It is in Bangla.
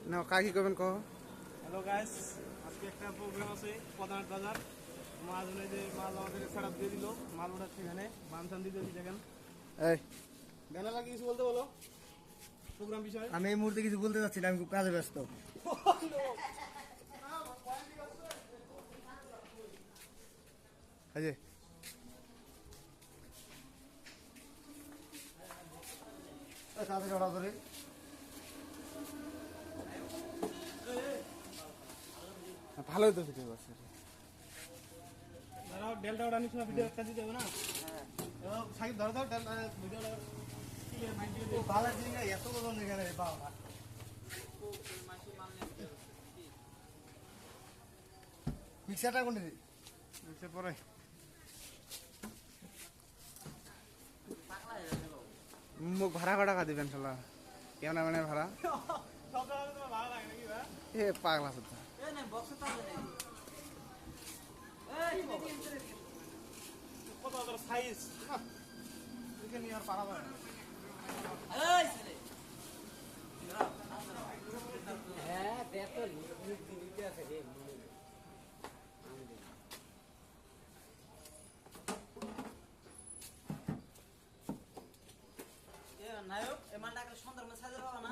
না কাকি করবেন কহ। হ্যালো গাইস, আজকে একটা প্রোগ্রাম আছে পদার্থ বাজার। মাছ হলে যে মাছ আমাদের সেটআপ দিয়ে দিল, মাল ওঠাচ্ছে এখানে বানসান দিতে দেখেন। এই গানা লাগে কিছু বলতে বলো প্রোগ্রাম বিষয়ে। আমি এই মুহূর্তে কিছু বলতে চাচ্ছি না, আমি খুব কাজে ব্যস্ত। এই যে তাড়াতাড়ি অর্ডার করে ভালোই তো ভিডিও করছে। ধরো ডেলটা ওটা নিচ্ছ ভিডিও একটা দিতে হবে না? হ্যাঁ সাকিব ধরো ধরো ডেলটা ভিডিও ভালো জিনিস এত ওজন এখানে বাবা। মিক্সারটা কোনটা রে? বুঝতে পরে মুখ ভাড়া কটা খা দিবেন শালা ক্যামেরাম্যানে ভাড়া সব জায়গায় তোমার ভালো লাগে নাকি ভাই? এ পাগলা সুদ্ধা কত ওদের সাইজ এখানে আর পারা যায় না। নায়ক এ মালটা সন্ধ্যার মধ্যে সাজার পাবা না?